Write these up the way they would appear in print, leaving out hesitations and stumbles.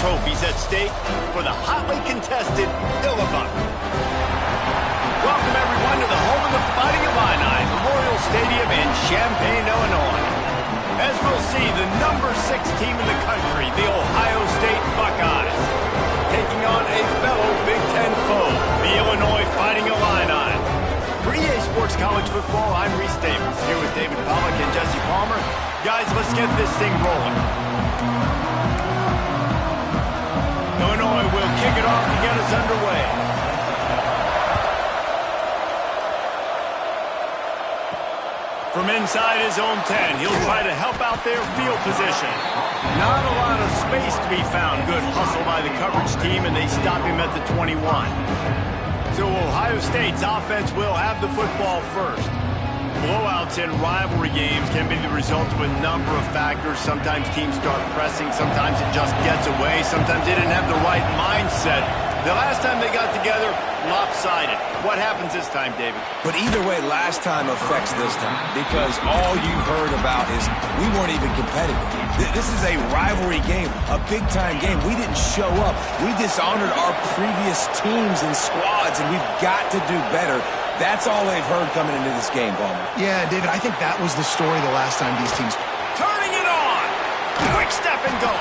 trophies at stake for the hotly contested Illinois. Welcome, everyone, to the home of the Fighting Illini, Memorial Stadium in Champaign, Illinois. As we'll see, the number 6 team in the country, the Ohio State Buckeyes, taking on a fellow Big Ten foe, the Illinois Fighting Illini. For EA Sports College Football, I'm Reese Davis, here with David Pollack and Jesse Palmer. Guys, let's get this thing rolling. Illinois will kick it off to get us underway. From inside his own 10, he'll try to help out their field position. Not a lot of space to be found. Good hustle by the coverage team, and they stop him at the 21. So Ohio State's offense will have the football first. Blowouts in rivalry games can be the result of a number of factors. Sometimes teams start pressing. Sometimes it just gets away. Sometimes they didn't have the right mindset. The last time they got together, lopsided. What happens this time, David? But either way, last time affects this time because all you've heard about is we weren't even competitive. This is a rivalry game, a big-time game. We didn't show up. We dishonored our previous teams and squads, and we've got to do better. That's all they've heard coming into this game, Palmer. Yeah, David, I think that was the story the last time these teams... Turning it on! Quick step and go!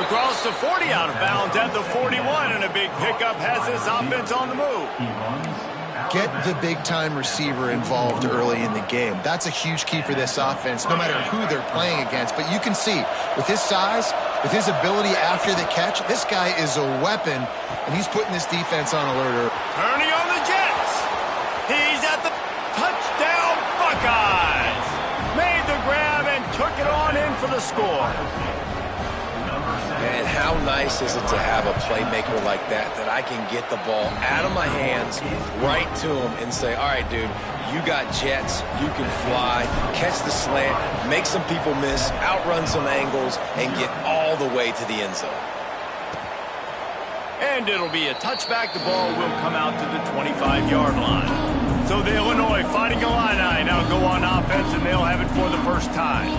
Across the 40, out of bounds at the 41, and a big pickup has this offense on the move. Get the big-time receiver involved early in the game. That's a huge key for this offense, no matter who they're playing against. But you can see, with his size, with his ability after the catch, this guy is a weapon, and he's putting this defense on alert. Turning on the Jets. He's at the touchdown Buckeyes. Made the grab and took it on in for the score. And how nice is it to have a playmaker like that I can get the ball out of my hands, right to him, and say, all right, dude, you got jets, you can fly, catch the slant, make some people miss, outrun some angles, and get all the way to the end zone. And it'll be a touchback. The ball will come out to the 25-yard line. So the Illinois Fighting Illini now go on offense, and they'll have it for the first time.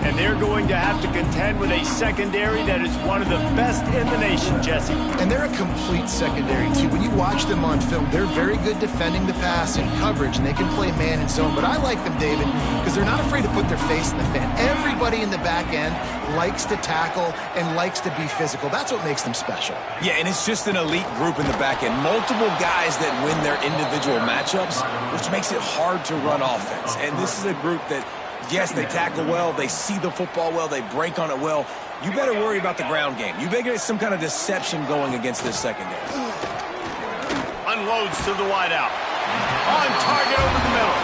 And they're going to have to contend with a secondary that is one of the best in the nation, Jesse. And they're a complete secondary, too. When you watch them on film, they're very good defending the pass and coverage, and they can play man and zone. But I like them, David, because they're not afraid to put their face in the fan. Everybody in the back end likes to tackle and likes to be physical. That's what makes them special. Yeah, and it's just an elite group in the back end. Multiple guys that win their individual matchups, which makes it hard to run offense. And this is a group that, yes, they tackle well, they see the football well, they break on it well. You better worry about the ground game. You better get some kind of deception going against this secondary. Unloads to the wideout. On target over the middle.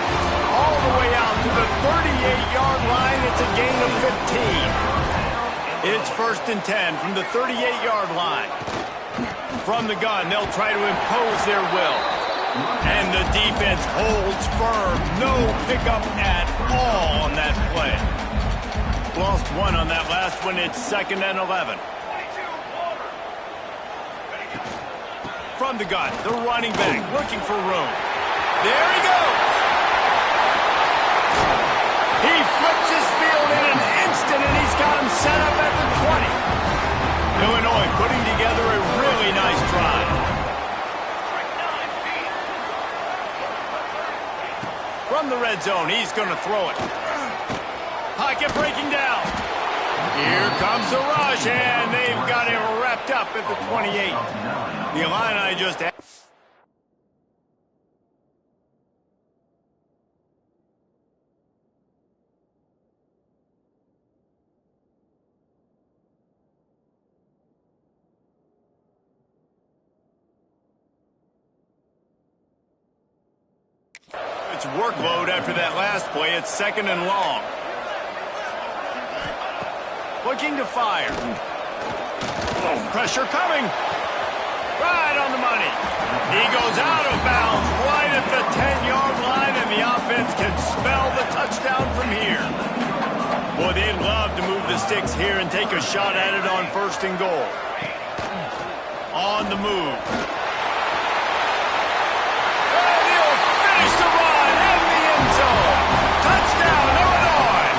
All the way out to the 38-yard line. It's a gain of 15. It's 1st and 10 from the 38-yard line. From the gun, they'll try to impose their will. And the defense holds firm. No pickup at all on that play. Lost one on that last one. It's 2nd and 11. From the gun, the running back looking for room. There he goes. He flips his field in an instant, and he's got him set up at the 20. Illinois putting together a really nice drive. From the red zone, he's going to throw it. Pocket breaking down. Here comes the rush, and they've got him wrapped up at the 28. The Illini just... It's workload after that last play. It's 2nd and long. Looking to fire. Pressure coming. Right on the money. He goes out of bounds right at the 10-yard line, and the offense can spell the touchdown from here. Boy, they'd love to move the sticks here and take a shot at it on 1st and goal. On the move. And he'll finish the run in the end zone. Touchdown, Illinois.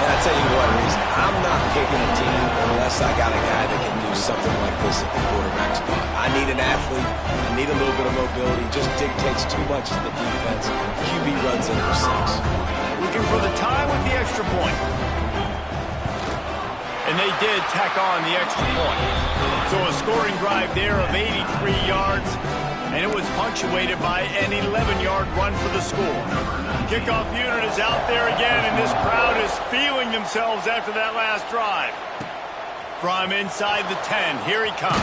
And I tell you what, Reese, I'm not picking a team unless I got a this at the quarterback spot. I need an athlete. I need a little bit of mobility. Just dictates too much to the defense. QB runs in for 6. Looking for the tie with the extra point. And they did tack on the extra point. So a scoring drive there of 83 yards, and it was punctuated by an 11-yard run for the score. Kickoff unit is out there again, and this crowd is feeling themselves after that last drive. From inside the 10, here he comes.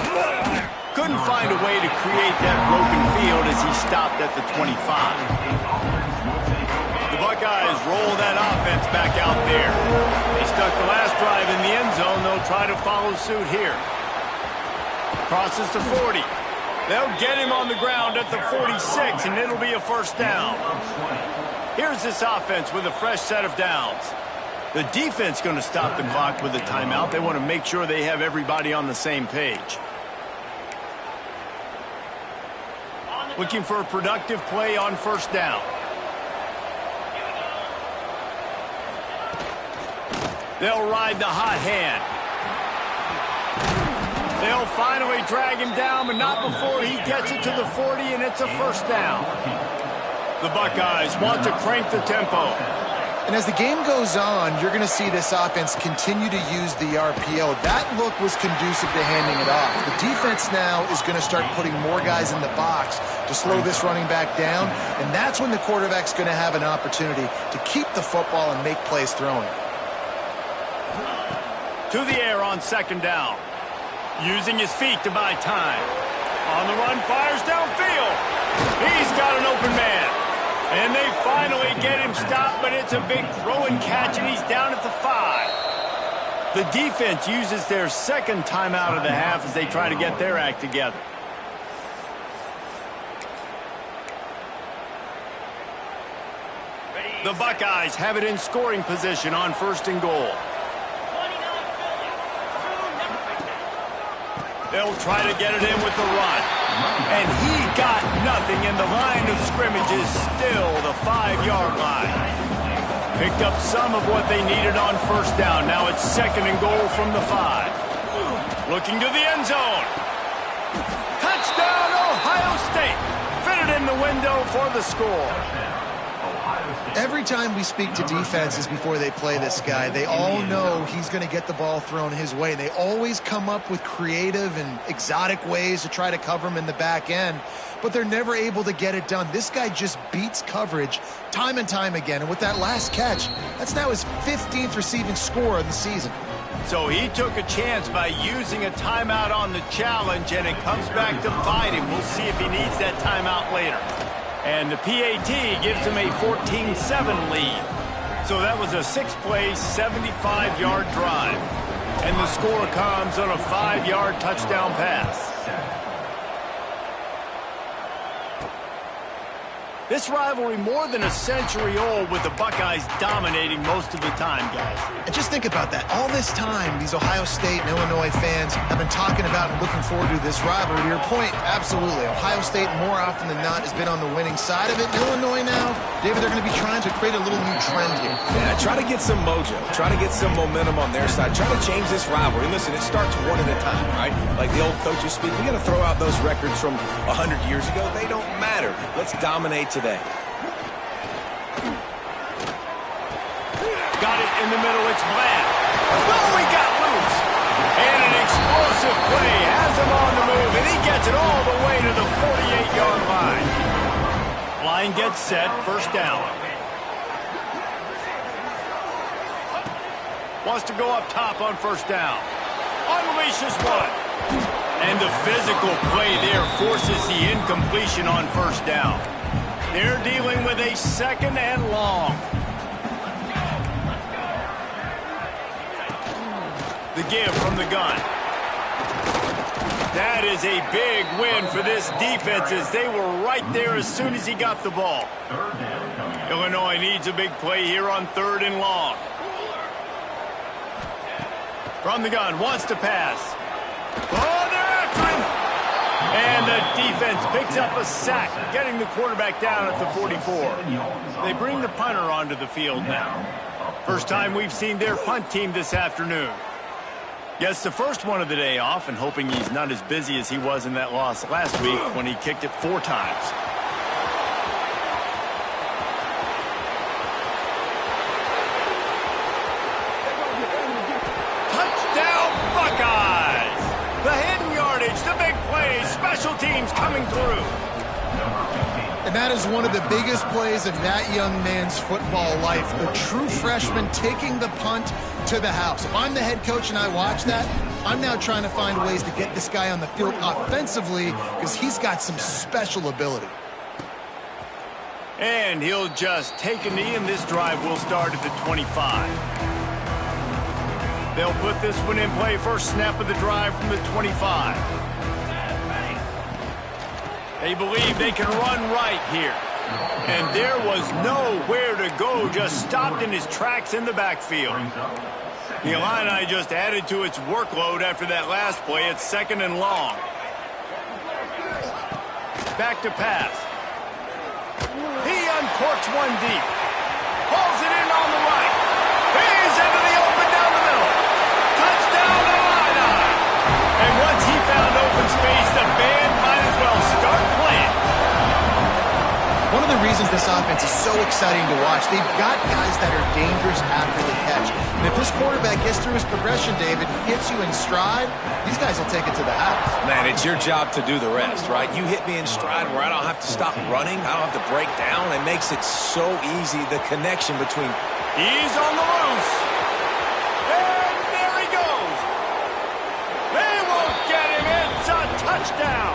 Couldn't find a way to create that broken field as he stopped at the 25. The Buckeyes roll that offense back out there. They stuck the last drive in the end zone. They'll try to follow suit here. Crosses to 40. They'll get him on the ground at the 46, and it'll be a first down. Here's this offense with a fresh set of downs. The defense going to stop the clock with a timeout. They want to make sure they have everybody on the same page. Looking for a productive play on first down. They'll ride the hot hand. They'll finally drag him down, but not before he gets it to the 40, and it's a first down. The Buckeyes want to crank the tempo. And as the game goes on, you're going to see this offense continue to use the RPO. That look was conducive to handing it off. The defense now is going to start putting more guys in the box to slow this running back down, and that's when the quarterback's going to have an opportunity to keep the football and make plays throwing. To the air on second down. Using his feet to buy time. On the run, fires downfield. He's got an open man. And they finally get him stopped, but it's a big throw and catch, and he's down at the 5. The defense uses their second timeout of the half as they try to get their act together. The Buckeyes have it in scoring position on first and goal. They'll try to get it in with the run. And he got nothing, and the line of scrimmage is still the 5-yard line. Picked up some of what they needed on first down. Now it's second and goal from the 5. Looking to the end zone. Touchdown, Ohio State. Fitted in the window for the score. Every time we speak to defenses before they play this guy, they all know he's going to get the ball thrown his way. They always come up with creative and exotic ways to try to cover him in the back end, but they're never able to get it done. This guy just beats coverage time and time again, and with that last catch, that's now his 15th receiving score of the season. So he took a chance by using a timeout on the challenge, and it comes back to bite him. We'll see if he needs that timeout later. And the PAT gives him a 14-7 lead. So that was a 6-play, 75-yard drive. And the score comes on a 5-yard touchdown pass. This rivalry more than a century old, with the Buckeyes dominating most of the time, guys. And just think about that. All this time, these Ohio State and Illinois fans have been talking about and looking forward to this rivalry. To your point, absolutely. Ohio State, more often than not, has been on the winning side of it. Illinois now, David, they're going to be trying to create a little new trend here. Yeah, try to get some mojo. Try to get some momentum on their side. Try to change this rivalry. Listen, it starts one at a time, right? Like the old coaches speak, we got to throw out those records from 100 years ago. They don't matter. Let's dominate today. Got it in the middle, it's Bland. Oh, he got loose. And an explosive play has him on the move, and he gets it all the way to the 48-yard line. Line gets set, first down. Wants to go up top on first down. Unleashes one. And the physical play there forces the incompletion on first down. They're dealing with a second and long. The give from the gun. That is a big win for this defense, as they were right there as soon as he got the ball. Illinois needs a big play here on third and long. From the gun, wants to pass. Oh, they're after him! And the defense picks up a sack, getting the quarterback down at the 44. They bring the punter onto the field now. First time we've seen their punt team this afternoon. Gets the first one of the day off and hoping he's not as busy as he was in that loss last week when he kicked it 4 times. Touchdown Buckeyes! The hidden yardage, the big plays, special teams coming through. And that is one of the biggest plays of that young man's football life. The true freshman taking the punt to the house. If I'm the head coach and I watch that, I'm now trying to find ways to get this guy on the field offensively because he's got some special ability. And he'll just take a knee, and this drive will start at the 25. They'll put this one in play. First snap of the drive from the 25. They believe they can run right here. And there was nowhere to go, just stopped in his tracks in the backfield. The Illini just added to its workload after that last play. It's 2nd and long. Back to pass. He uncorks one deep. Pulls it in on the right. He's into the open down the middle. Touchdown Illini. And once he found open space, the band might as well start playing. One of the reasons this offense is so exciting to watch, they've got guys that are dangerous after the catch. And if this quarterback gets through his progression, David, hits you in stride, these guys will take it to the house. Man, it's your job to do the rest, right? You hit me in stride where I don't have to stop running. I don't have to break down. It makes it so easy, the connection between... He's on the loose. And there he goes. They won't get him. It's a touchdown.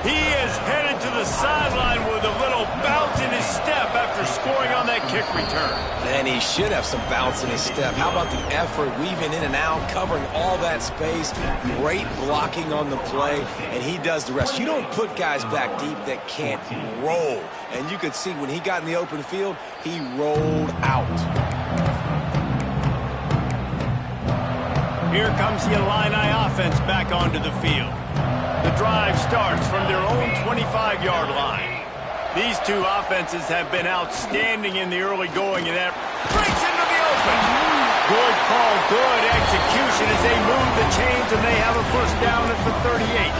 He is headed to the sideline with a little bounce in his step after scoring on that kick return. And he should have some bounce in his step. How about the effort, weaving in and out, covering all that space, great blocking on the play, and he does the rest. You don't put guys back deep that can't roll. And you could see when he got in the open field, he rolled out. Here comes the Illini offense back onto the field. The drive starts from their own 25-yard line. These two offenses have been outstanding in the early going, and that breaks into the open. Good call, good execution as they move the chains, and they have a first down at the 38.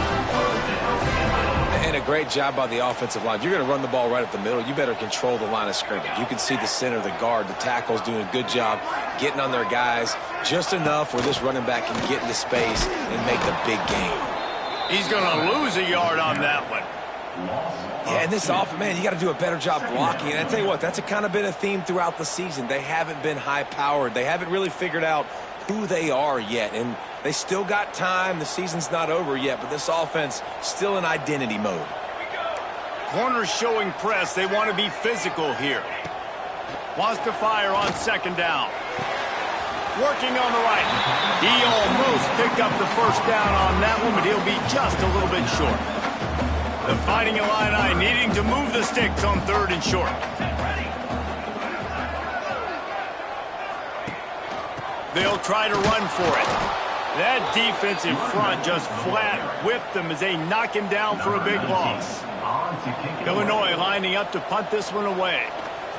And a great job by the offensive line. You're going to run the ball right up the middle. You better control the line of scrimmage. You can see the center, the guard, the tackles doing a good job getting on their guys just enough where this running back can get into space and make the big game. He's going to lose a yard on that one. Yeah, and this offense, man, you got to do a better job blocking. And I tell you what, that's kind of been a theme throughout the season. They haven't been high-powered. They haven't really figured out who they are yet. And they still got time. The season's not over yet, but this offense still in identity mode. Corners showing press. They want to be physical here. Wants to fire on 2nd down. Working on the right. He almost picked up the first down on that one, but he'll be just a little bit short. The Fighting Illini needing to move the sticks on 3rd and short. They'll try to run for it. That defensive front just flat whipped them as they knock him down for a big loss. Illinois lining up to punt this one away.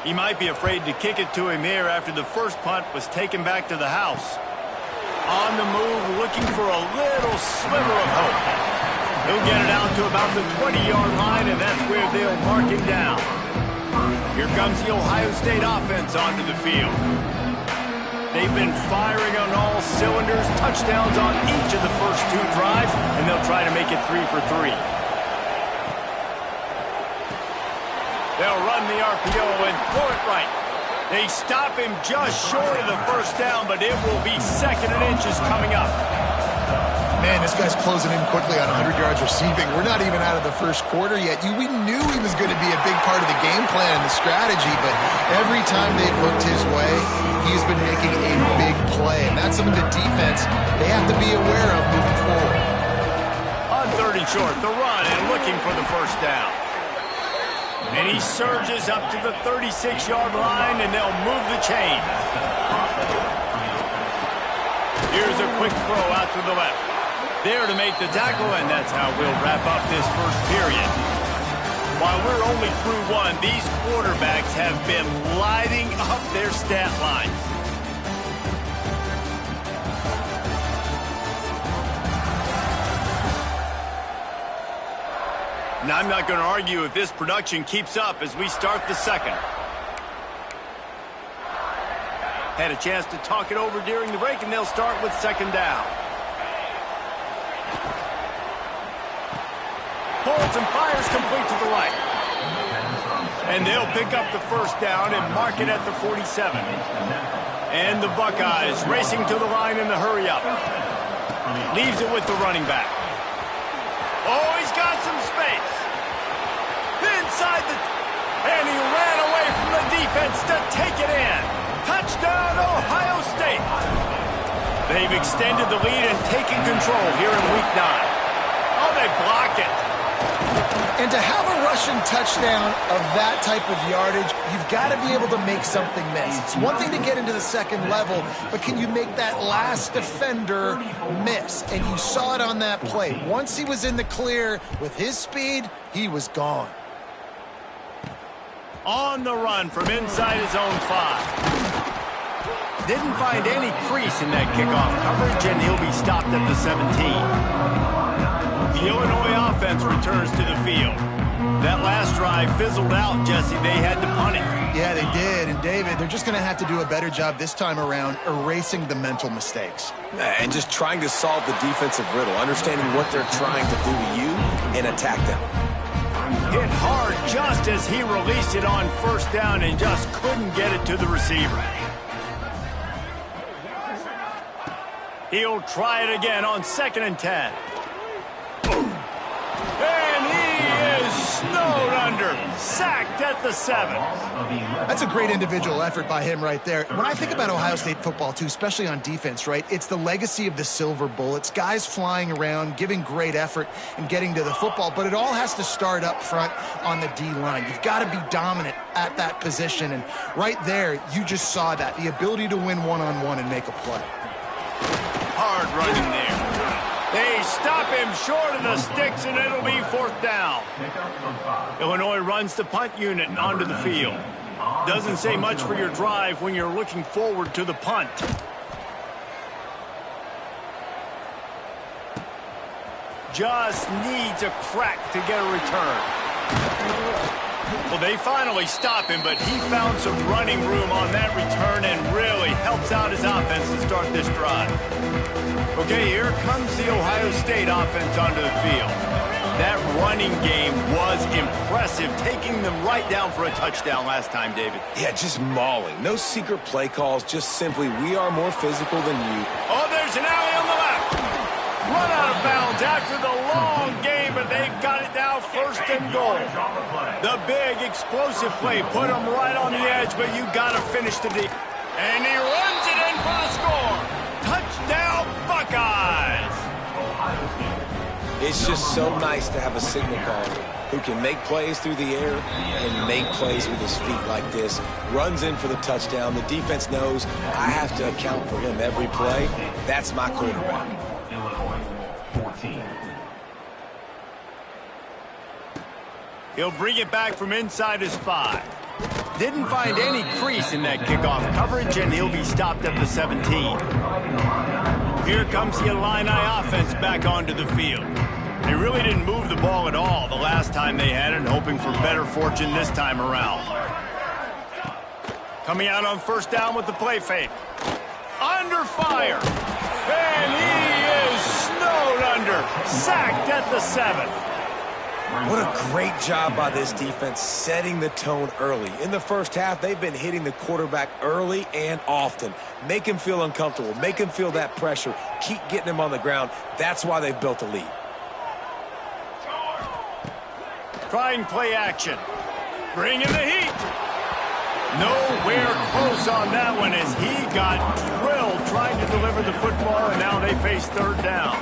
He might be afraid to kick it to him here after the first punt was taken back to the house. On the move, looking for a little sliver of hope. He'll get it out to about the 20-yard line, and that's where they'll mark him down. Here comes the Ohio State offense onto the field. They've been firing on all cylinders, touchdowns on each of the first 2 drives, and they'll try to make it 3 for 3. They'll run the RPO and throw it right. They stop him just short of the first down, but it will be 2nd and inches coming up. Man, this guy's closing in quickly on 100 yards receiving. We're not even out of the first quarter yet. We knew he was going to be a big part of the game plan and the strategy, but every time they've looked his way, he's been making a big play. And that's something the defense, they have to be aware of moving forward. On 3rd and short, the run and looking for the first down. And he surges up to the 36-yard line, and they'll move the chain. Here's a quick throw out to the left. There to make the tackle, and that's how we'll wrap up this first period. While we're only through 1, these quarterbacks have been lighting up their stat line. And I'm not going to argue if this production keeps up as we start the second. Had a chance to talk it over during the break, and they'll start with second down. Pulls and fires complete to the right. And they'll pick up the first down and mark it at the 47. And the Buckeyes racing to the line in the hurry-up. Leaves it with the running back. Oh, he's got some space. Inside the... And he ran away from the defense to take it in. Touchdown, Ohio State. They've extended the lead and taken control here in Week 9. Oh, they block it. And to have a rushing touchdown of that type of yardage, you've got to be able to make something miss. It's one thing to get into the second level, but can you make that last defender miss? And you saw it on that play. Once he was in the clear with his speed, he was gone. On the run from inside his own 5. Didn't find any crease in that kickoff coverage, and he'll be stopped at the 17. The Illinois offense returns to the field. That last drive fizzled out, Jesse. They had to punt it. Yeah, they did. And, David, they're just going to have to do a better job this time around erasing the mental mistakes. And just trying to solve the defensive riddle, understanding what they're trying to do to you and attack them. Hit hard just as he released it on first down and just couldn't get it to the receiver. He'll try it again on 2nd and 10. And he is snowed under, sacked at the 7. That's a great individual effort by him right there. When I think about Ohio State football, too, especially on defense, right, it's the legacy of the silver bullets, guys flying around, giving great effort and getting to the football, but it all has to start up front on the D-line. You've got to be dominant at that position, and right there, you just saw that, the ability to win one-on-one and make a play. Hard running there. They stop him short of the sticks, and it'll be 4th down. Illinois runs the punt unit onto the field. Doesn't say much for your drive when you're looking forward to the punt. Just needs a crack to get a return. Well, they finally stop him, but he found some running room on that return and really helps out his offense to start this drive. Okay, here comes the Ohio State offense onto the field. That running game was impressive, taking them right down for a touchdown last time, David. Yeah, just mauling. No secret play calls, just simply, we are more physical than you. Oh, there's an alley on the left. Run out of bounds after the long game, but they've got it now 1st and goal. The big explosive play put them right on the edge, but you got to finish the deep. And he runs it in for the score. Touchdown, Buckeyes! It's just so nice to have a signal caller who can make plays through the air and make plays with his feet like this. Runs in for the touchdown. The defense knows I have to account for him every play. That's my quarterback. He'll bring it back from inside his 5. Didn't find any crease in that kickoff coverage, and he'll be stopped at the 17. Here comes the Illini offense back onto the field. They really didn't move the ball at all the last time they had it, hoping for better fortune this time around. Coming out on 1st down with the play fake. Under fire. And he is snowed under. Sacked at the 7. What a great job by this defense setting the tone early. In the first half, they've been hitting the quarterback early and often. Make him feel uncomfortable. Make him feel that pressure. Keep getting him on the ground. That's why they've built a lead. Trying play action. Bring in the heat. Nowhere close on that one as he got drilled trying to deliver the football, and now they face 3rd down.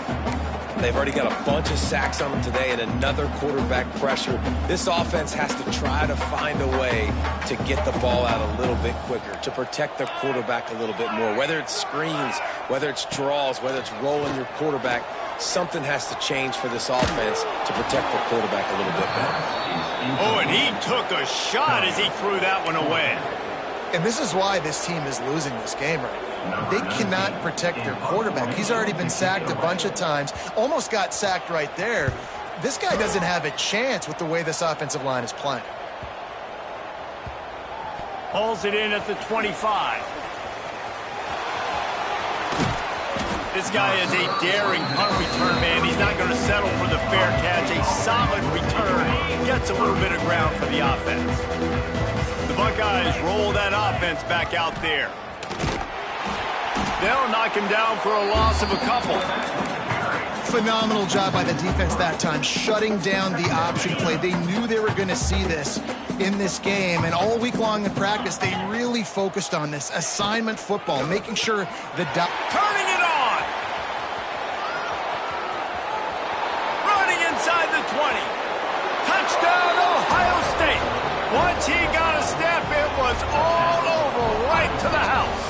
They've already got a bunch of sacks on them today and another quarterback pressure. This offense has to try to find a way to get the ball out a little bit quicker, to protect their quarterback a little bit more. Whether it's screens, whether it's draws, whether it's rolling your quarterback, something has to change for this offense to protect the quarterback a little bit better. Oh, and he took a shot as he threw that one away. And this is why this team is losing this game right now. They cannot protect their quarterback. He's already been sacked a bunch of times, almost got sacked right there. this guy doesn't have a chance with the way this offensive line is playing. Hauls it in at the 25. This guy is a daring punt return man. He's not going to settle for the fair catch. A solid return. Gets a little bit of ground for the offense. The Buckeyes roll that offense back out there. They'll knock him down for a loss of a couple. Phenomenal job by the defense that time, shutting down the option play. They knew they were going to see this in this game, and all week long in practice, they really focused on this assignment football, making sure the turning it on. Running inside the 20. Touchdown, Ohio State. Once he got a step, it was all over, right to the house.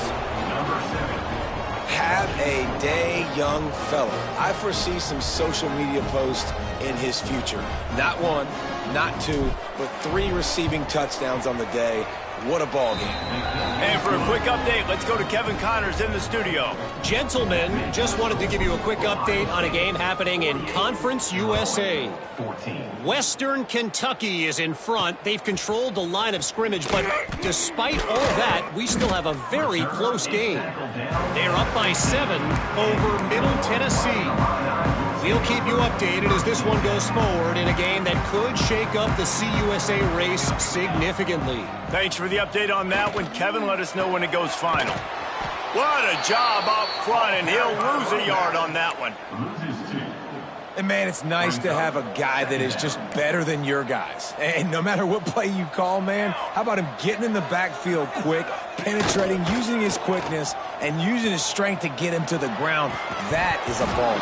Have a day, young fella. I foresee some social media posts in his future. Not one, not two, but 3 receiving touchdowns on the day. What a ball game. And for a quick update, let's go to Kevin Connors in the studio. Gentlemen, just wanted to give you a quick update on a game happening in Conference USA. Western Kentucky is in front. They've controlled the line of scrimmage, but despite all that, we still have a very close game. They're up by 7 over Middle Tennessee. We'll keep you updated as this one goes forward in a game that could shake up the CUSA race significantly. Thanks for the update on that one, Kevin. Let us know when it goes final. What a job up front, and he'll lose a yard on that one. And, man, it's nice to have a guy that is just better than your guys. And no matter what play you call, man, how about him getting in the backfield quick, penetrating, using his quickness, and using his strength to get him to the ground? That is a ball.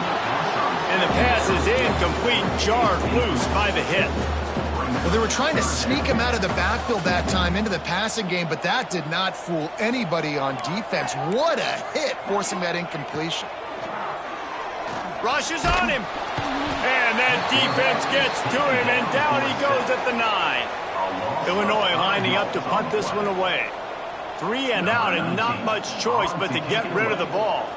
And the pass is incomplete, jarred loose by the hit. Well, they were trying to sneak him out of the backfield that time into the passing game, but that did not fool anybody on defense. What a hit, forcing that incompletion. Rushes on him. And that defense gets to him, and down he goes at the 9. Illinois lining up to punt this one away. 3 and out, and not much choice but to get rid of the ball.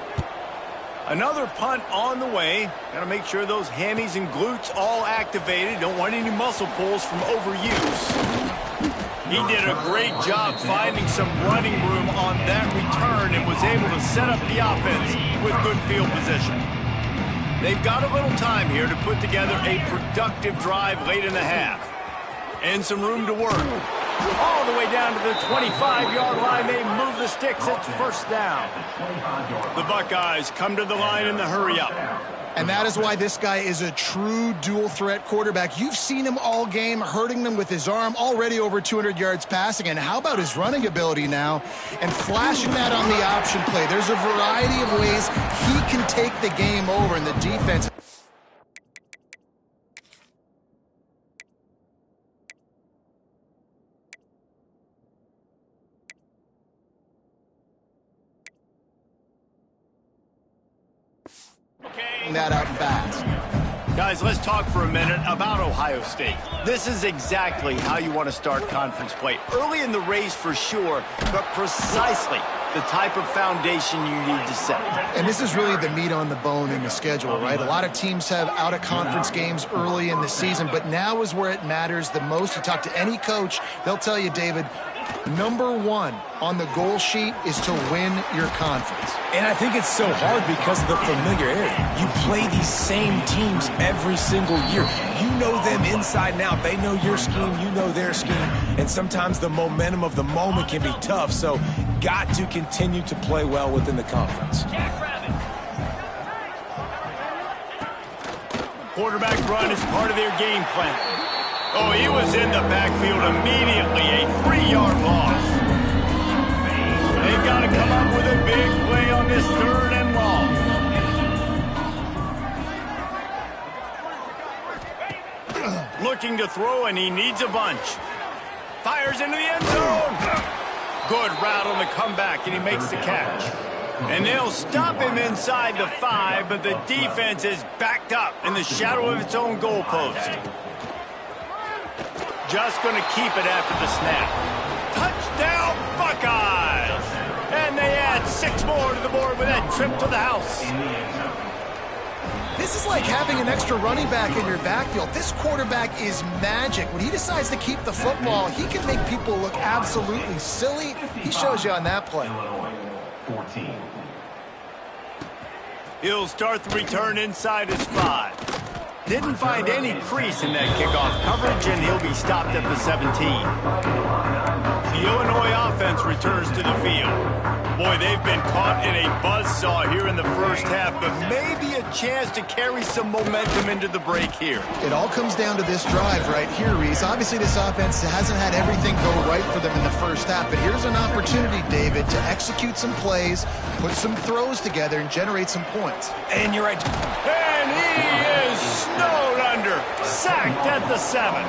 Another punt on the way. Got to make sure those hammies and glutes all activated. Don't want any muscle pulls from overuse. He did a great job finding some running room on that return and was able to set up the offense with good field position. They've got a little time here to put together a productive drive late in the half. And some room to work. All the way down to the 25-yard line. They move the sticks. It's first down. The Buckeyes come to the line in the hurry-up. And that is why this guy is a true dual-threat quarterback. You've seen him all game, hurting them with his arm, already over 200 yards passing. And how about his running ability now? And flashing that on the option play. There's a variety of ways he can take the game over in the defense. That out fast. Guys, let's talk for a minute about Ohio State. This is exactly how you want to start conference play. Early in the race for sure, but precisely the type of foundation you need to set. And this is really the meat on the bone in the schedule, right? A lot of teams have out-of-conference games early in the season, but now is where it matters the most. You talk to any coach, they'll tell you, David, number 1 on the goal sheet is to win your conference. And I think it's so hard because of the familiarity. You play these same teams every single year. You know them inside and out. They know your scheme, you know their scheme. And sometimes the momentum of the moment can be tough. So got to continue to play well within the conference. Quarterback run is part of their game plan. Oh, he was in the backfield immediately. A 3-yard loss. They've got to come up with a big play on this 3rd and long. Looking to throw, and he needs a bunch. Fires into the end zone. Good route on the comeback, and he makes the catch. And they'll stop him inside the 5, but the defense is backed up in the shadow of its own goalpost. Just going to keep it after the snap. Touchdown, Buckeyes! And they add 6 more to the board with that trip to the house. This is like having an extra running back in your backfield. This quarterback is magic. When he decides to keep the football, he can make people look absolutely silly. He shows you on that play. 14. He'll start the return inside his 5. Didn't find any crease in that kickoff coverage, and he'll be stopped at the 17. The Illinois offense returns to the field. Boy, they've been caught in a buzzsaw here in the first half, but maybe a chance to carry some momentum into the break here. It all comes down to this drive right here, Reese. Obviously, this offense hasn't had everything go right for them in the first half, but here's an opportunity, David, to execute some plays, put some throws together, and generate some points. And you're right. And he is snowed under, sacked at the 7.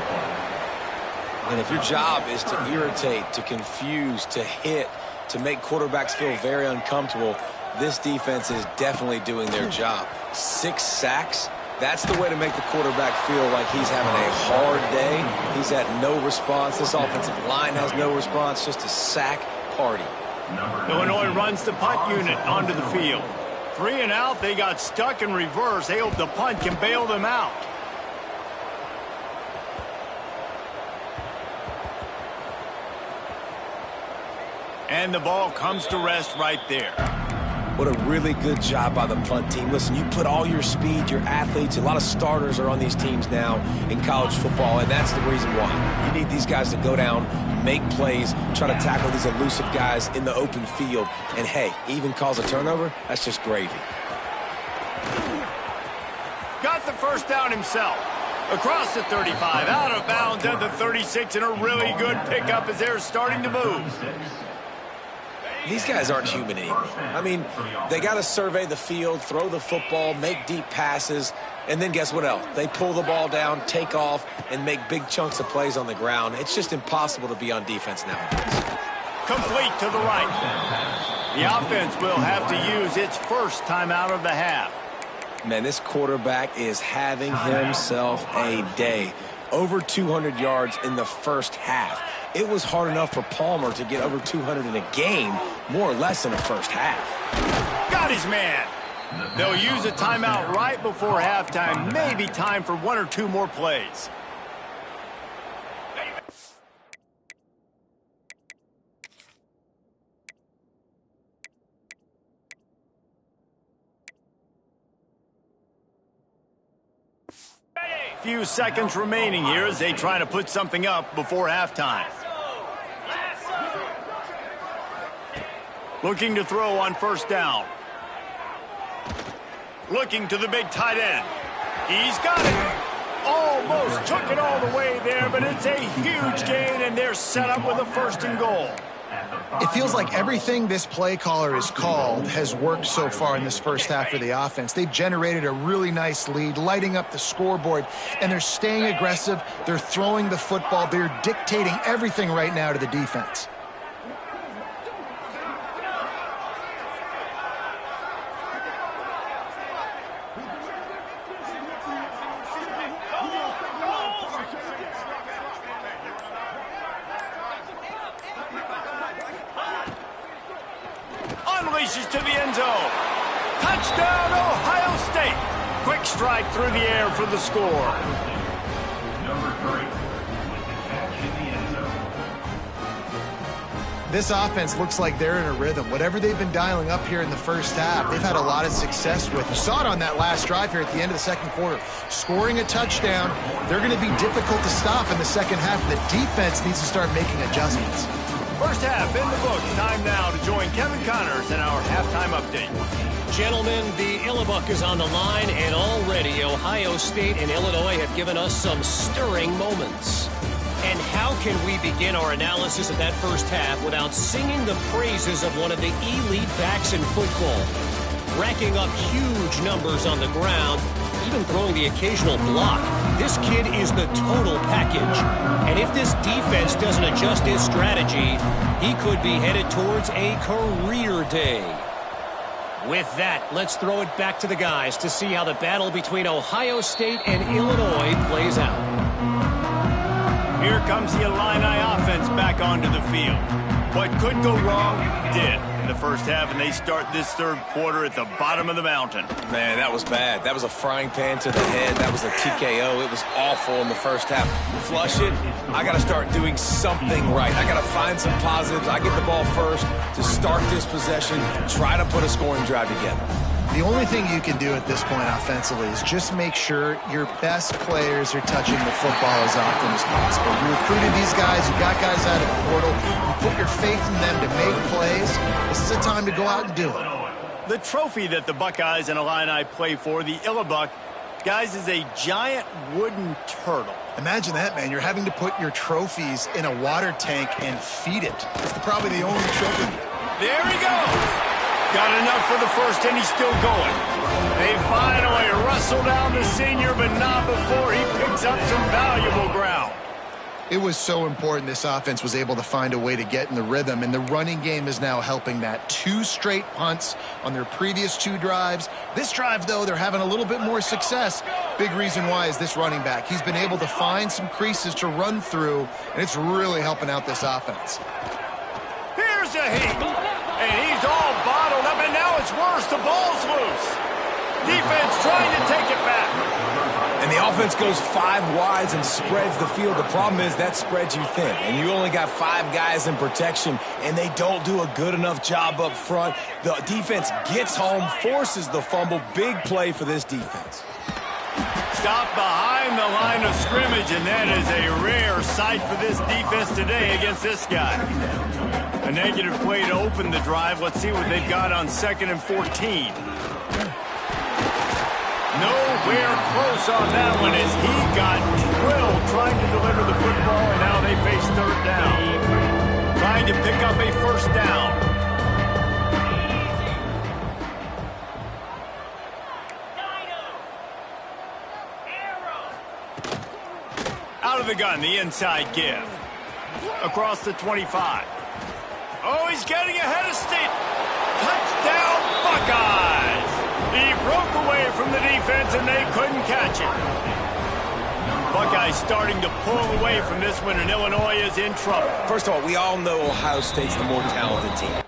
And if your job is to irritate, to confuse, to hit, to make quarterbacks feel very uncomfortable, this defense is definitely doing their job. 6 sacks, that's the way to make the quarterback feel like he's having a hard day. He's had no response. This offensive line has no response, just a sack party. Illinois runs the punt unit onto the field. 3 and out, they got stuck in reverse. They hope the punt can bail them out. And the ball comes to rest right there. What a really good job by the punt team. Listen, you put all your speed, your athletes, a lot of starters are on these teams now in college football, and that's the reason why. You need these guys to go down, make plays, try to tackle these elusive guys in the open field, and hey, even cause a turnover, that's just gravy. Got the first down himself. Across the 35, out of bounds at the 36, and a really good pickup as they're starting to move. These guys aren't human anymore. I mean, they got to survey the field, throw the football, make deep passes, and then guess what else? They pull the ball down, take off, and make big chunks of plays on the ground. It's just impossible to be on defense nowadays. Complete to the right. The offense will have to use its first timeout of the half. Man, this quarterback is having himself a day. Over 200 yards in the first half. It was hard enough for Palmer to get over 200 in a game, more or less in the first half. Got his man. They'll use a timeout right before halftime. Maybe time for 1 or 2 more plays. Few seconds remaining here as they try to put something up before halftime. Looking to throw on first down. Looking to the big tight end. He's got it. Almost took it all the way there, but it's a huge gain, and they're set up with a 1st and goal. It feels like everything this play caller has called has worked so far in this first half for the offense. They've generated a really nice lead, lighting up the scoreboard, and they're staying aggressive. They're throwing the football. They're dictating everything right now to the defense. Unleashes to the end zone. Touchdown, Ohio State. Quick strike through the air for the score. Number 3 with the catch in the end zone. This offense looks like they're in a rhythm. Whatever they've been dialing up here in the first half, they've had a lot of success with. You saw it on that last drive here at the end of the second quarter. Scoring a touchdown, they're going to be difficult to stop in the second half. The defense needs to start making adjustments. First half in the books. Time now to join Kevin Connors in our halftime update. Gentlemen, the Illibuck is on the line, and already Ohio State and Illinois have given us some stirring moments. And how can we begin our analysis of that first half without singing the praises of one of the elite backs in football? Racking up huge numbers on the ground, even throwing the occasional block. This kid is the total package. And if this defense doesn't adjust his strategy, he could be headed towards a career day. With that, let's throw it back to the guys to see how the battle between Ohio State and Illinois plays out. Here comes the Illini offense back onto the field. What could go wrong, did. in the first half, and they start this third quarter at the bottom of the mountain. Man, that was bad. That was a frying pan to the head. That was a TKO. It was awful in the first half. Flush it. I got to start doing something right. I got to find some positives. I get the ball first to start this possession, try to put a scoring drive together. The only thing you can do at this point offensively is just make sure your best players are touching the football as often as possible. You recruited these guys, you got guys out of the portal, you put your faith in them to make plays. This is a time to go out and do it. The trophy that the Buckeyes and Illini play for, the Illibuck, guys, is a giant wooden turtle. Imagine that, man. You're having to put your trophies in a water tank and feed it. It's probably the only trophy. There he goes. Got enough for the first, and he's still going. They finally wrestle down the senior, but not before he picks up some valuable ground. It was so important this offense was able to find a way to get in the rhythm, and the running game is now helping that. 2 straight punts on their previous 2 drives. This drive, though, they're having a little bit more success. Big reason why is this running back. He's been able to find some creases to run through, and it's really helping out this offense. Here's a heat, and he's all bottled up, and now it's worse. The ball's loose. Defense trying to take it back. And the offense goes 5 wides and spreads the field. The problem is that spreads you thin, and you only got 5 guys in protection, and they don't do a good enough job up front. The defense gets home, forces the fumble. Big play for this defense. Stopped behind the line of scrimmage, and that is a rare sight for this defense today against this guy. A negative play to open the drive. Let's see what they've got on 2nd and 14. Nowhere close on that one as he got drilled trying to deliver the football, and now they face 3rd down. Trying to pick up a 1st down. Out of the gun, the inside give. Across the 25. Oh, he's getting ahead of steam. Touchdown, Buckeyes! He broke away from the defense, and they couldn't catch it. Buckeyes starting to pull away from this one, and Illinois is in trouble. First of all, we all know Ohio State's the more talented team.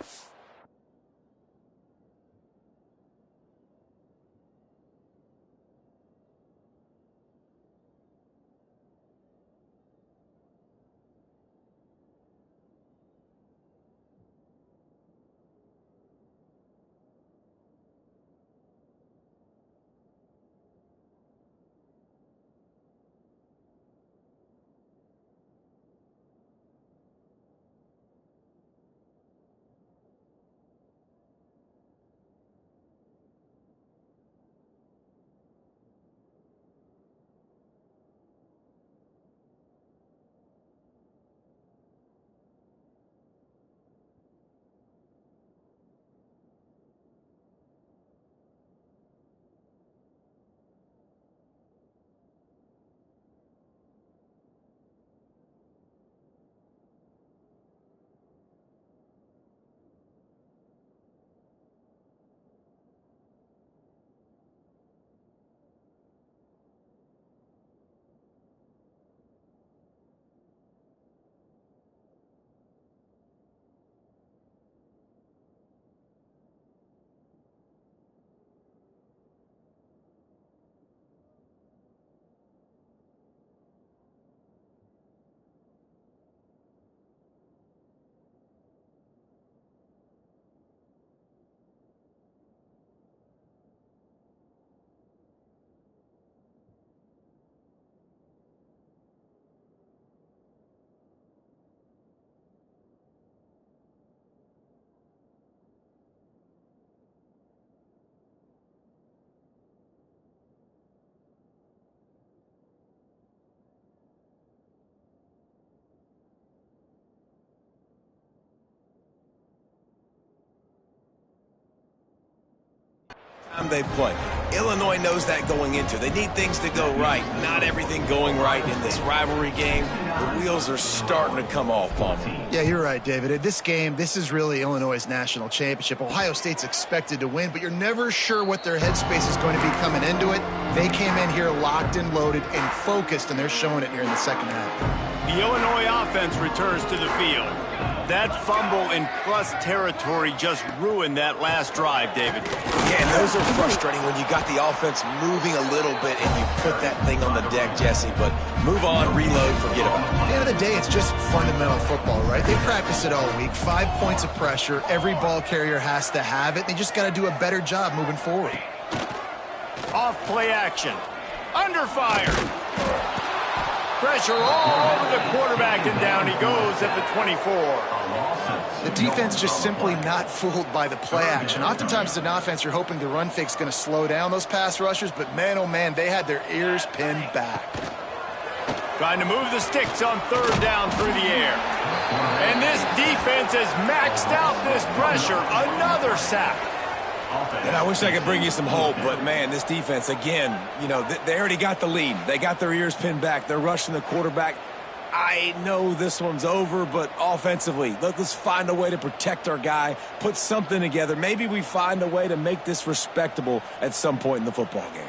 They play. Illinois knows that going into. They need things to go right. Not everything going right in this rivalry game. The wheels are starting to come off, Palmer. Yeah, you're right, David. This game, this is really Illinois' national championship. Ohio State's expected to win, but you're never sure what their headspace is going to be coming into it. They came in here locked and loaded and focused, and they're showing it here in the second half. The Illinois offense returns to the field. That fumble in plus territory just ruined that last drive, David. Yeah, and those are frustrating when you got the offense moving a little bit and you put that thing on the deck, Jesse. But move on, reload, forget about it. At the end of the day, it's just fundamental football, right? They practice it all week. 5 points of pressure. Every ball carrier has to have it. They just got to do a better job moving forward. Off play action. Under fire. Pressure all over the quarterback, and down he goes at the 24. The defense just simply not fooled by the play action. Oftentimes as an offense, you're hoping the run fake's going to slow down those pass rushers, but man, oh man, they had their ears pinned back. Trying to move the sticks on third down through the air. And this defense has maxed out this pressure. Another sack. And I wish I could bring you some hope, but, man, this defense, again, you know, they already got the lead. They got their ears pinned back. They're rushing the quarterback. I know this one's over, but offensively, let's find a way to protect our guy, put something together. Maybe we find a way to make this respectable at some point in the football game.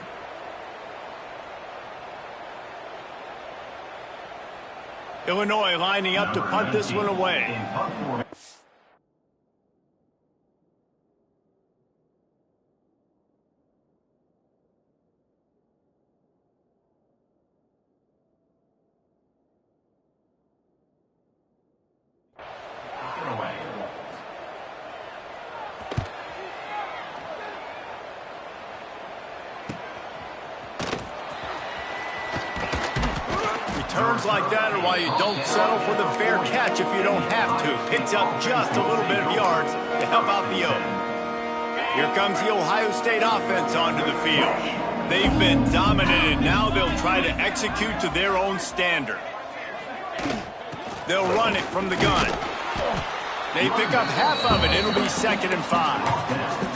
Illinois lining up to punt this one away. Turns like that are why you don't settle for the fair catch if you don't have to. Picks up just a little bit of yards to help out the O. Here comes the Ohio State offense onto the field. They've been dominated. Now they'll try to execute to their own standard. They'll run it from the gun. They pick up half of it. It'll be 2nd and 5.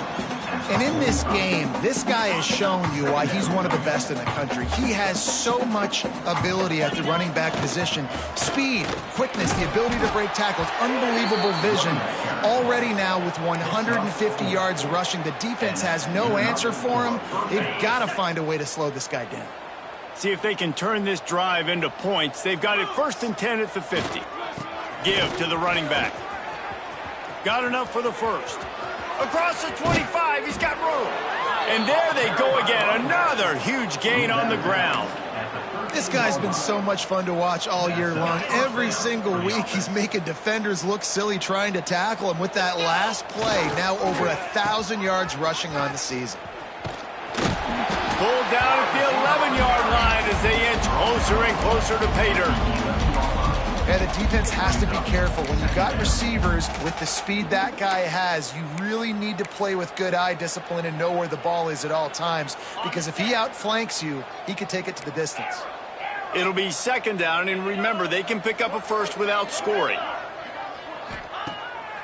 And in this game, this guy has shown you why he's one of the best in the country. He has so much ability at the running back position. Speed, quickness, the ability to break tackles, unbelievable vision. Already now with 150 yards rushing, the defense has no answer for him. They've got to find a way to slow this guy down. See if they can turn this drive into points. They've got it 1st and 10 at the 50. Give to the running back. Got enough for the first. Across the 25, he's got room. And there they go again. Another huge gain on the ground. This guy's been so much fun to watch all year long. Every single week, he's making defenders look silly trying to tackle him. With that last play, now over 1,000 yards rushing on the season. Pulled down at the 11-yard line as they inch closer and closer to pay dirt. And the defense has to be careful. When you've got receivers with the speed that guy has, you really need to play with good eye discipline and know where the ball is at all times. Because if he outflanks you, he could take it to the distance. It'll be 2nd down, and remember, they can pick up a first without scoring.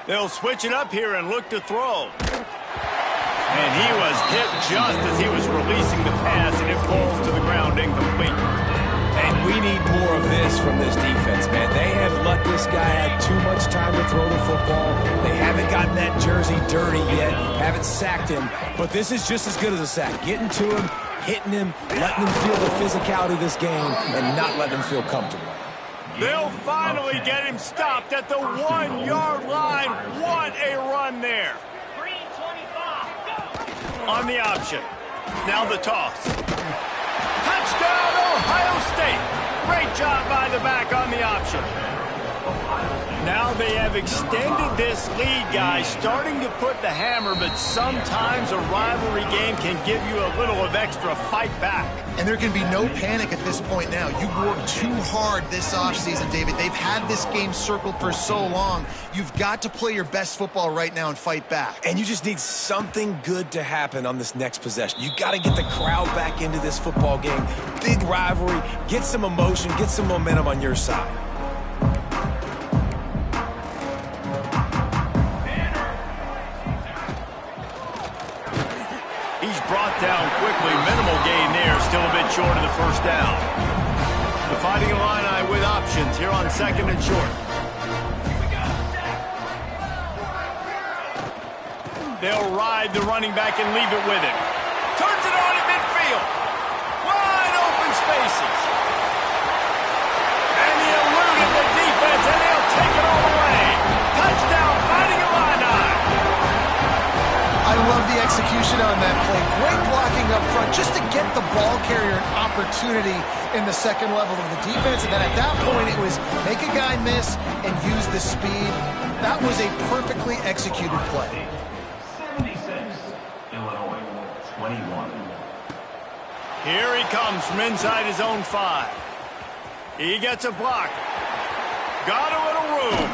They'll switch it up here and look to throw. And he was hit just as he was releasing the pass, and it falls to the ground incomplete. And we need more of this from this defense, man. They have let this guy have too much time to throw the football. They haven't gotten that jersey dirty yet, haven't sacked him. But this is just as good as a sack. Getting to him, hitting him, letting him feel the physicality of this game, and not letting him feel comfortable. They'll finally get him stopped at the 1-yard line. What a run there. On the option. Now the toss. Touchdown, Ohio State. Great job by the back on the option. Now they have extended this lead, guys, starting to put the hammer, but sometimes a rivalry game can give you a little of extra fight back. And there can be no panic at this point now. You worked too hard this offseason, David. They've had this game circled for so long. You've got to play your best football right now and fight back. And you just need something good to happen on this next possession. You got to get the crowd back into this football game. Big rivalry. Get some emotion. Get some momentum on your side. Brought down quickly. Minimal gain there. Still a bit short of the first down. The Fighting Illini with options here on 2nd and short. They'll ride the running back and leave it with him. Turns it on at midfield. Wide open spaces. And he eluded the defense, and they'll take it all away. on that play. Great blocking up front just to get the ball carrier an opportunity in the second level of the defense. And then at that point, it was make a guy miss and use the speed. That was a perfectly executed play. 76, Illinois, 21. Here he comes from inside his own 5. He gets a block. Got a little room.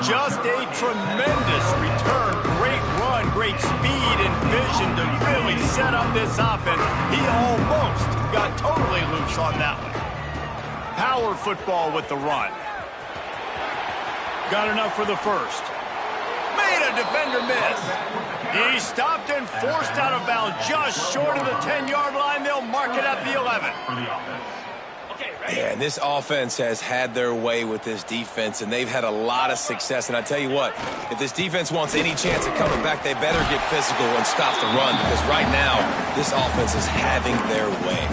Just a tremendous return. Great run, great speed and vision to really set up this offense. He almost got totally loose on that one. Power football with the run. Got enough for the first. Made a defender miss. He stopped and forced out of bounds just short of the 10-yard line. They'll mark it at the 11. Yeah, and this offense has had their way with this defense, and they've had a lot of success. And I tell you what, if this defense wants any chance of coming back, they better get physical and stop the run, because right now, this offense is having their way.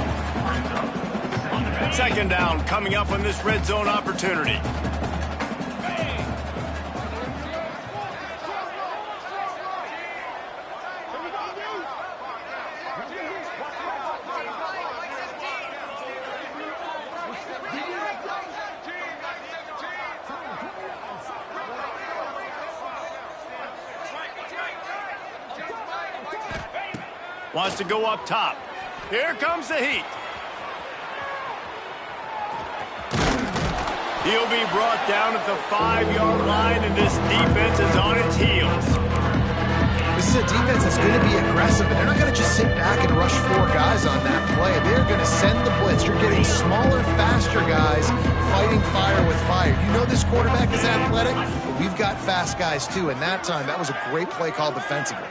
Second down coming up on this red zone opportunity. Wants to go up top. Here comes the heat. He'll be brought down at the 5-yard line, and this defense is on its heels. This is a defense that's going to be aggressive, and they're not going to just sit back and rush 4 guys on that play. They're going to send the blitz. You're getting smaller, faster guys fighting fire with fire. You know this quarterback is athletic, but we've got fast guys too, and that time, that was a great play call defensively.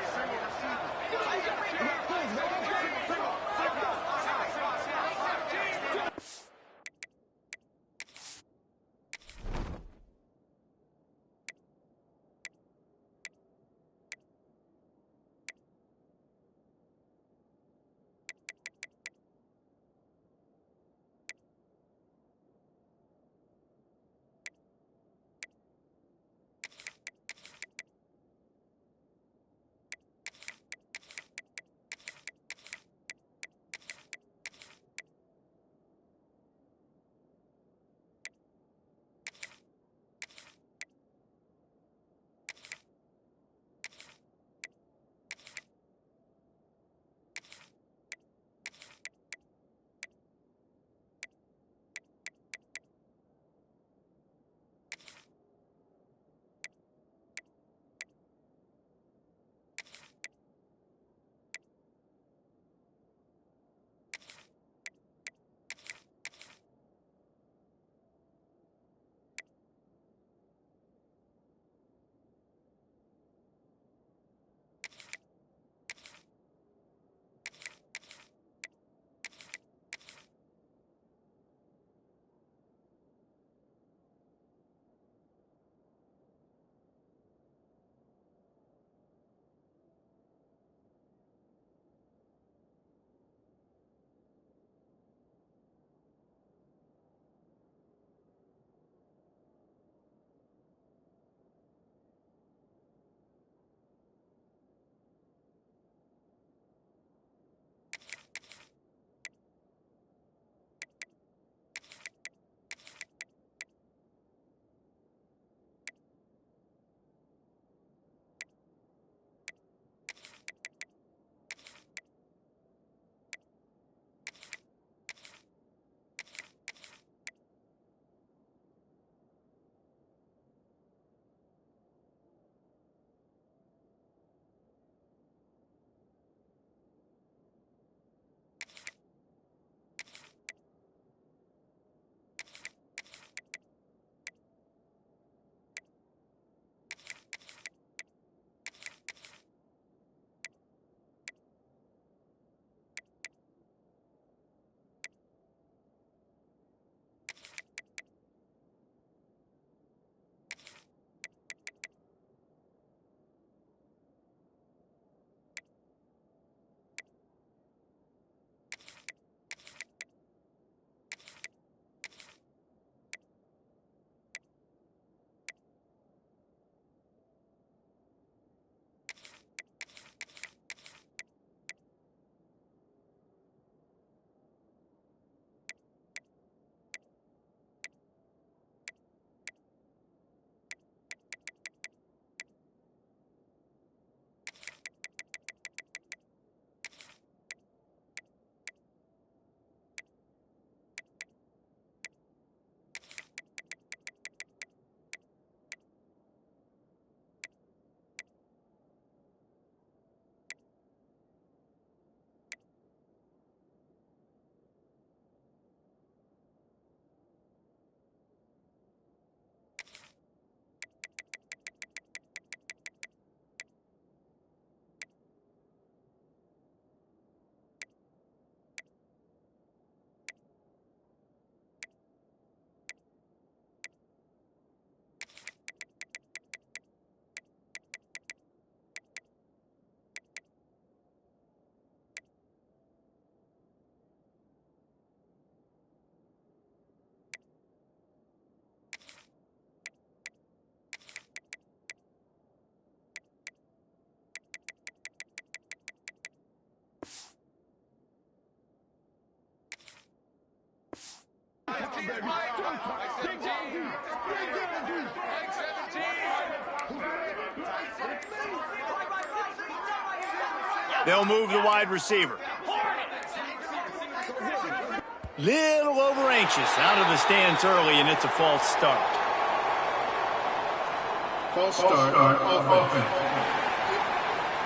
They'll move the wide receiver. Little over anxious, out of the stands early, and it's a false start. False start on offense.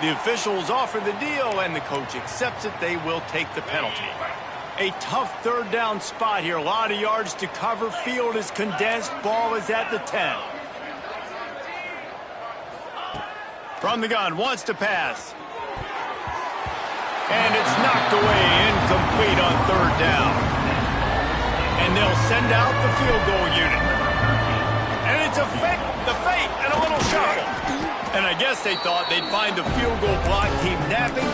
The officials offer the deal, and the coach accepts it. They will take the penalty. A tough third down spot here. A lot of yards to cover. Field is condensed. Ball is at the 10. From the gun, wants to pass. And it's knocked away, incomplete on third down. And they'll send out the field goal unit. And it's the fake, and a little shuffle. And I guess they thought they'd find the field goal block team napping.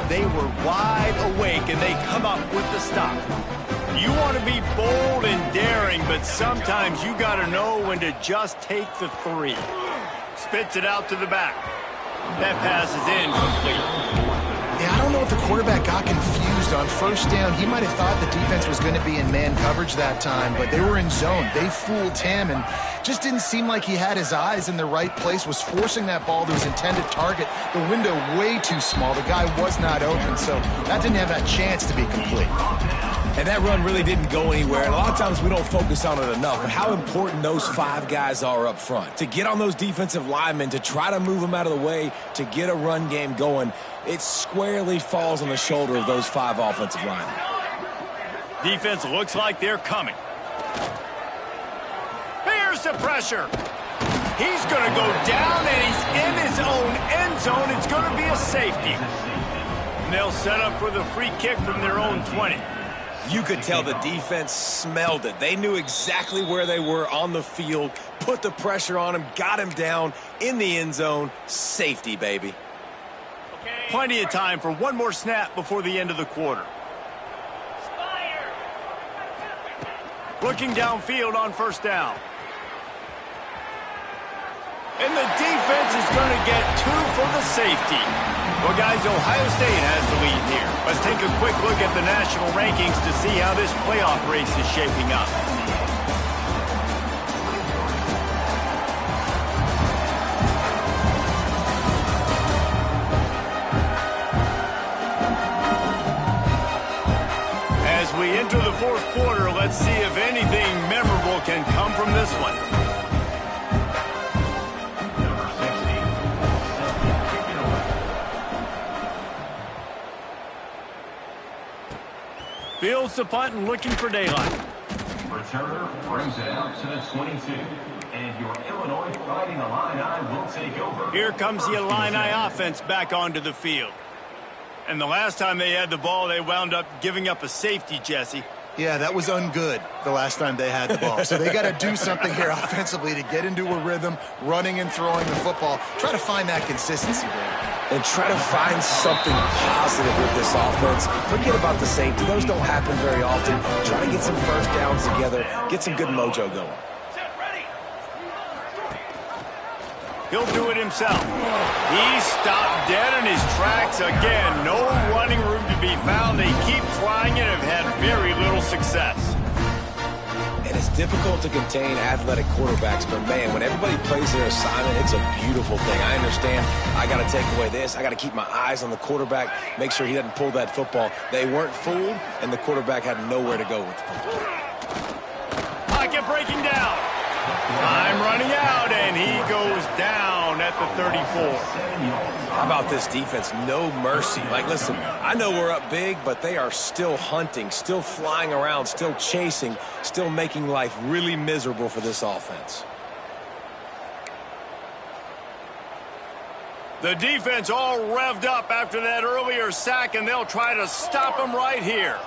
They were wide awake, and they come up with the stop. You want to be bold and daring, but sometimes you got to know when to just take the 3. Spits it out to the back. That pass is incomplete. Yeah, I don't know if the quarterback got confused on first down. He might have thought the defense was going to be in man coverage that time, but they were in zone. They fooled him and just didn't seem like he had his eyes in the right place, was forcing that ball to his intended target. The window way too small. The guy was not open, so that didn't have that chance to be complete. And that run really didn't go anywhere. And a lot of times we don't focus on it enough, but how important those 5 guys are up front. To get on those defensive linemen, to try to move them out of the way, to get a run game going, it squarely falls on the shoulder of those 5 offensive linemen. Defense looks like they're coming. Here's the pressure. He's going to go down, and he's in his own end zone. It's going to be a safety. And they'll set up for the free kick from their own 20. You could tell the defense smelled it. They knew exactly where they were on the field, put the pressure on him, got him down in the end zone. Safety, baby. Plenty of time for one more snap before the end of the quarter. Looking downfield on first down. And the defense is going to get 2 for the safety. Well, guys, Ohio State has the lead here. Let's take a quick look at the national rankings to see how this playoff race is shaping up. As we enter the fourth quarter, let's see if anything memorable can come from this one. Fields the punt and looking for daylight. Returner brings it out to the 22. And your Illinois Fighting Illini will take over. Here comes the Illini offense back onto the field. And the last time they had the ball, they wound up giving up a safety, Jesse. Yeah, that was ungood the last time they had the ball. So they got to do something here offensively to get into a rhythm, running and throwing the football. Try to find that consistency there. And try to find something positive with this offense. Forget about the safety. Those don't happen very often. Try to get some first downs together. Get some good mojo going. He'll do it himself. He stopped dead in his tracks again. No running room to be found. They keep trying and have had very little success. And it's difficult to contain athletic quarterbacks, but man, when everybody plays their assignment, it's a beautiful thing. I understand I got to take away this. I got to keep my eyes on the quarterback, make sure he doesn't pull that football. They weren't fooled, and the quarterback had nowhere to go with the football. Pocket breaking down. Time running out, and he goes down at the 34. How about this defense? No mercy. Like, listen, I know we're up big, but they are still hunting, still flying around, still chasing, still making life really miserable for this offense. The defense all revved up after that earlier sack, and they'll try to stop him right here.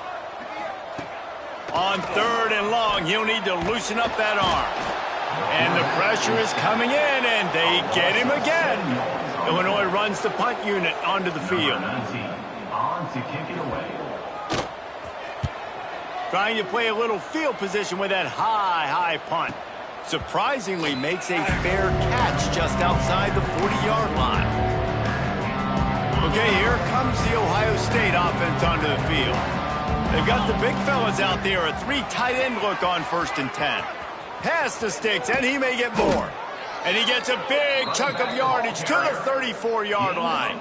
On 3rd and long, he'll need to loosen up that arm. And the pressure is coming in, and they get him again. Illinois runs the punt unit onto the field. On to kick it away. Trying to play a little field position with that high punt. Surprisingly makes a fair catch just outside the 40-yard line. Okay, here comes the Ohio State offense onto the field. They've got the big fellas out there, a 3 tight end look on 1st and 10. Pass the sticks, and he may get more. And he gets a big chunk of yardage to the 34-yard line.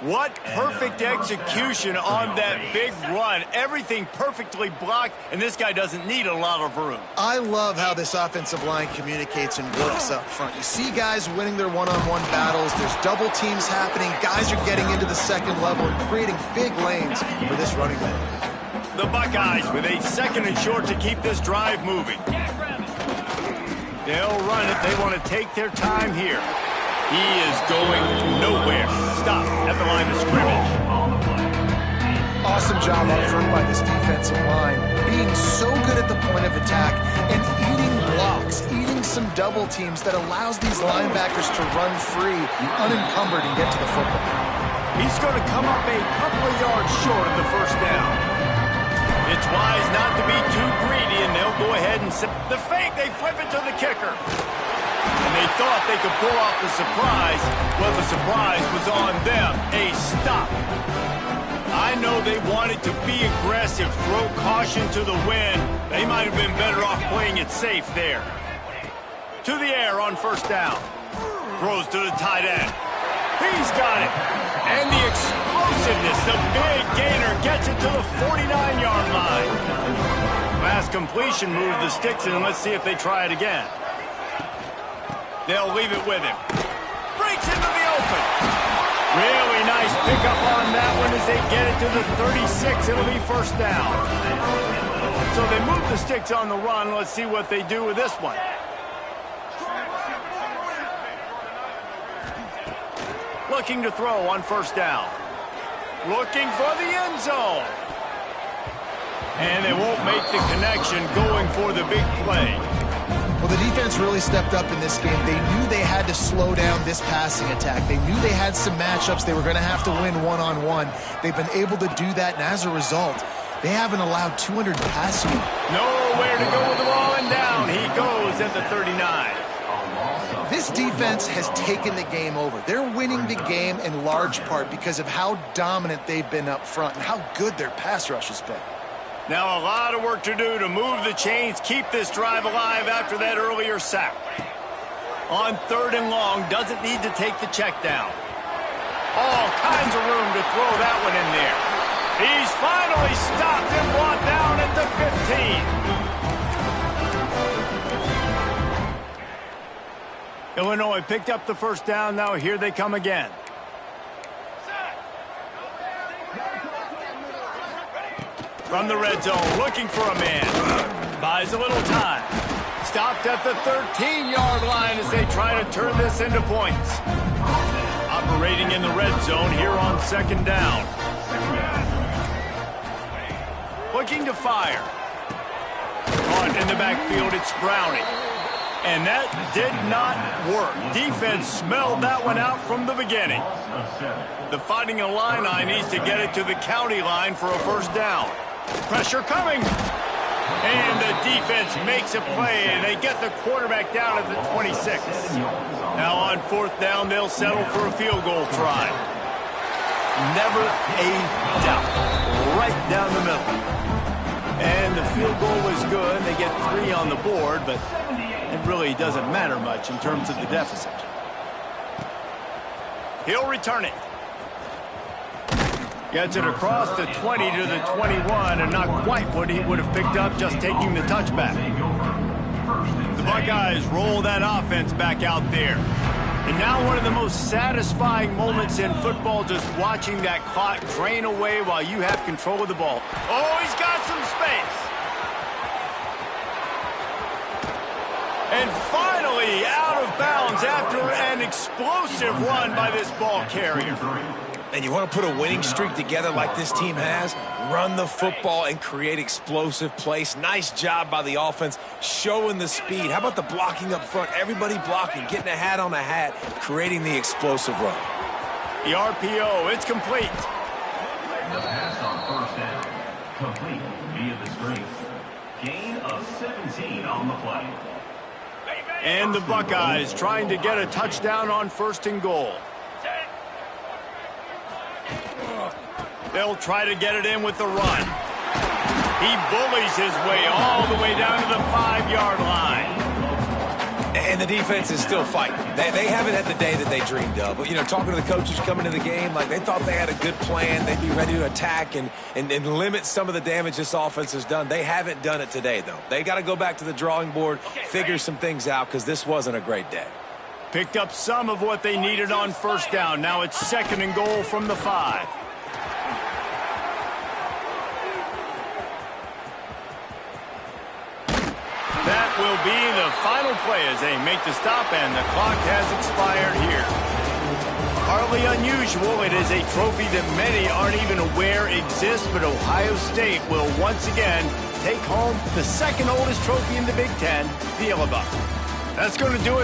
What perfect execution on that big run. Everything perfectly blocked, and this guy doesn't need a lot of room. I love how this offensive line communicates and works up front. You see guys winning their one-on-one battles. There's double teams happening. Guys are getting into the second level and creating big lanes for this running back. The Buckeyes with a 2nd and short to keep this drive moving. They'll run it. They want to take their time here. He is going nowhere. Stop at the line of scrimmage. Awesome job up front by this defensive line. Being so good at the point of attack and eating blocks, eating some double teams that allows these linebackers to run free, unencumbered, and get to the football. He's going to come up a couple of yards short of the 1st down. It's wise not to be too greedy, and they'll go ahead and set the fake. They flip it to the kicker. And they thought they could pull off the surprise. Well, the surprise was on them. A stop. I know they wanted to be aggressive, throw caution to the wind. They might have been better off playing it safe there. To the air on 1st down. Throws to the tight end. He's got it. And the explosiveness, the big gainer gets it to the 49-yard line. Pass completion, move the sticks, and let's see if they try it again. They'll leave it with him. Breaks into the open. Really nice pickup on that one as they get it to the 36. It'll be 1st down. So they move the sticks on the run. Let's see what they do with this one. Looking to throw on 1st down. Looking for the end zone. And they won't make the connection, going for the big play. Well, the defense really stepped up in this game. They knew they had to slow down this passing attack. They knew they had some matchups they were going to have to win one-on-one. They've been able to do that, and as a result, they haven't allowed 200 passing. Nowhere to go with the ball, and down he goes at the 39. This defense has taken the game over. They're winning the game in large part because of how dominant they've been up front and how good their pass rush has been. Now a lot of work to do to move the chains, keep this drive alive after that earlier sack. On 3rd and long, doesn't need to take the check down. All kinds of room to throw that one in there. He's finally stopped and brought down at the 15. Illinois picked up the 1st down. Now here they come again. From the red zone, looking for a man. Buys a little time. Stopped at the 13-yard line as they try to turn this into points. Operating in the red zone here on 2nd down. Looking to fire. Caught in the backfield, it's Browning. And that did not work. Defense smelled that one out from the beginning. The Fighting Illini needs to get it to the county line for a 1st down. Pressure coming. And the defense makes a play, and they get the quarterback down at the 26. Now on 4th down, they'll settle for a field goal try. Never a doubt. Right down the middle. And the field goal was good. They get 3 on the board, but it really doesn't matter much in terms of the deficit. He'll return it. Gets it across the 20 to the 21, and not quite what he would have picked up just taking the touchback. The Buckeyes roll that offense back out there. And now one of the most satisfying moments in football, just watching that clock drain away while you have control of the ball. Oh, he's got some space. And finally out of bounds after an explosive run by this ball carrier. And you want to put a winning streak together like this team has? Run the football and create explosive plays. Nice job by the offense, showing the speed. How about the blocking up front? Everybody blocking, getting a hat on a hat, creating the explosive run. The RPO, it's complete. The pass on 1st down, complete via the screen. Gain of 17 on the play. And the Buckeyes trying to get a touchdown on 1st and goal. They'll try to get it in with the run. He bullies his way all the way down to the 5-yard line. And the defense is still fighting. They haven't had the day that they dreamed of. But, you know, talking to the coaches coming into the game, like they thought they had a good plan. They'd be ready to attack and limit some of the damage this offense has done. They haven't done it today, though. They got to go back to the drawing board, figure some things out, because this wasn't a great day. Picked up some of what they needed on first down. Now it's 2nd and goal from the 5. That will be the final play as they make the stop, and the clock has expired here. Hardly unusual. It is a trophy that many aren't even aware exists, but Ohio State will once again take home the 2nd oldest trophy in the Big Ten, the Yellow Buck. That's going to do it.